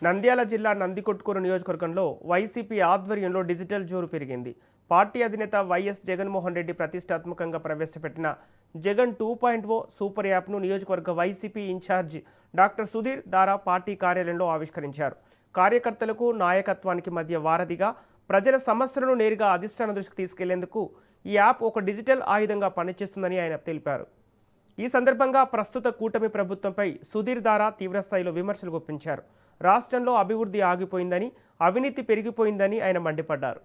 నంద్యాల జిల్లా నందికొట్కూరు నియోజకవర్గంలో వైసీపీ ఆధ్వర్యంలో డిజిటల్ జోరు పెరిగింది. పార్టీ అధినేత వైఎస్ జగన్మోహన్ రెడ్డి ప్రతిష్టాత్మకంగా ప్రవేశపెట్టిన జగన్ 2.0 సూపర్ యాప్ను నియోజకవర్గ వైసీపీ ఇన్ఛార్జ్ డాక్టర్ సుధీర్ దారా పార్టీ కార్యాలయంలో ఆవిష్కరించారు. కార్యకర్తలకు నాయకత్వానికి మధ్య వారధిగా ప్రజల సమస్యలను నేరుగా అధిష్టాన దృష్టికి తీసుకెళ్లేందుకు ఈ యాప్ ఒక డిజిటల్ ఆయుధంగా పనిచేస్తుందని ఆయన తెలిపారు. ఈ సందర్భంగా ప్రస్తుత కూటమి ప్రభుత్వంపై సుధీర్ దారా తీవ్రస్థాయిలో విమర్శలు గుప్పించారు. రాష్ట్రంలో అభివృద్ధి ఆగిపోయిందని, అవినీతి పెరిగిపోయిందని ఆయన మండిపడ్డారు.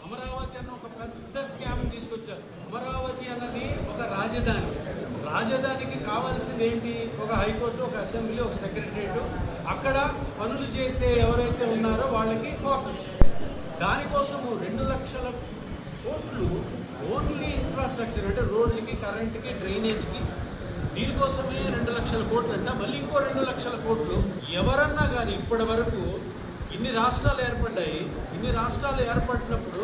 అమరావతి అన్న ఒక పెద్ద స్కామ్ తీసుకొచ్చారు. అమరావతి అన్నది ఒక రాజధానికి కావాల్సింది ఏంటి? ఒక హైకోర్టు, ఒక అసెంబ్లీ, ఒక సెక్రటరియట్, అక్కడ పనులు చేసే ఎవరైతే ఉన్నారో వాళ్ళకి క్వార్టర్స్. దానికోసము 2 లక్షల కోట్లు ఓన్లీ ఇన్ఫ్రాస్ట్రక్చర్, అంటే రోడ్లకి, కరెంట్కి, డ్రైనేజ్కి, దీనికోసమే 2 లక్షల కోట్లు అంట. మళ్ళీ ఇంకో 2 లక్షల కోట్లు ఎవరన్నా కానీ ఇప్పటి వరకు ఇన్ని రాష్ట్రాలు ఏర్పడ్డాయి. ఇన్ని రాష్ట్రాలు ఏర్పడినప్పుడు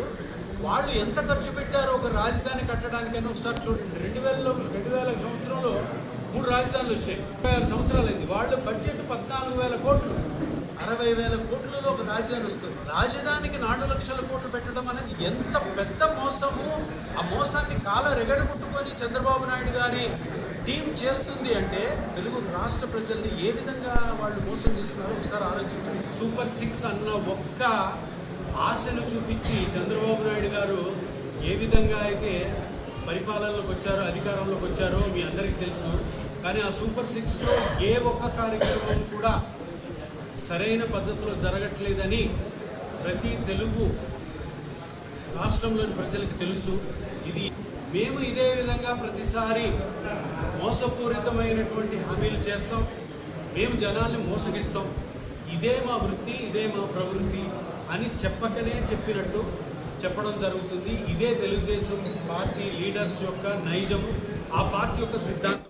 వాళ్ళు ఎంత ఖర్చు పెట్టారో ఒక రాజధాని కట్టడానికైనా ఒకసారి చూడండి. 2000 సంవత్సరంలో 3 రాజధానులు వచ్చాయి. 20 సంవత్సరాలు అయింది. వాళ్ళు బడ్జెట్ 14,000 కోట్లు. 60,000 కోట్లలో ఒక రాజధాని వస్తుంది. రాజధానికి 4 లక్షల కోట్లు పెట్టడం అనేది ఎంత పెద్ద మోసము. ఆ మోసాన్ని రెగడగొట్టుకొని చంద్రబాబు నాయుడు గారి టీం చేస్తుంది అంటే తెలుగు రాష్ట్ర ప్రజల్ని ఏ విధంగా వాళ్ళు మోసం చేస్తున్నారో ఒకసారి ఆలోచించండి. సూపర్ 6 అన్న ఒక్క ఆశను చూపించి చంద్రబాబు నాయుడు గారు ఏ విధంగా అయితే పరిపాలనలోకి వచ్చారో, అధికారంలోకి వచ్చారో మీ అందరికీ తెలుసు. కానీ ఆ సూపర్ 6లో ఏ ఒక్క కార్యక్రమం కూడా సరైన పద్ధతిలో జరగట్లేదని ప్రతి తెలుగు రాష్ట్రంలోని ప్రజలకు తెలుసు. మేము ఇదే విధంగా ప్రతిసారి మోసపూరితమైనటువంటి హామీలు చేస్తాం. మేము జనాల్ని మోసగిస్తాం. ఇదే మా వృత్తి, ఇదే మా ప్రవృత్తి అని చెప్పినట్టు చెప్పడం జరుగుతుంది. ఇదే తెలుగుదేశం పార్టీ లీడర్స్ యొక్క నైజము, ఆ పార్టీ యొక్క సిద్ధాంతం.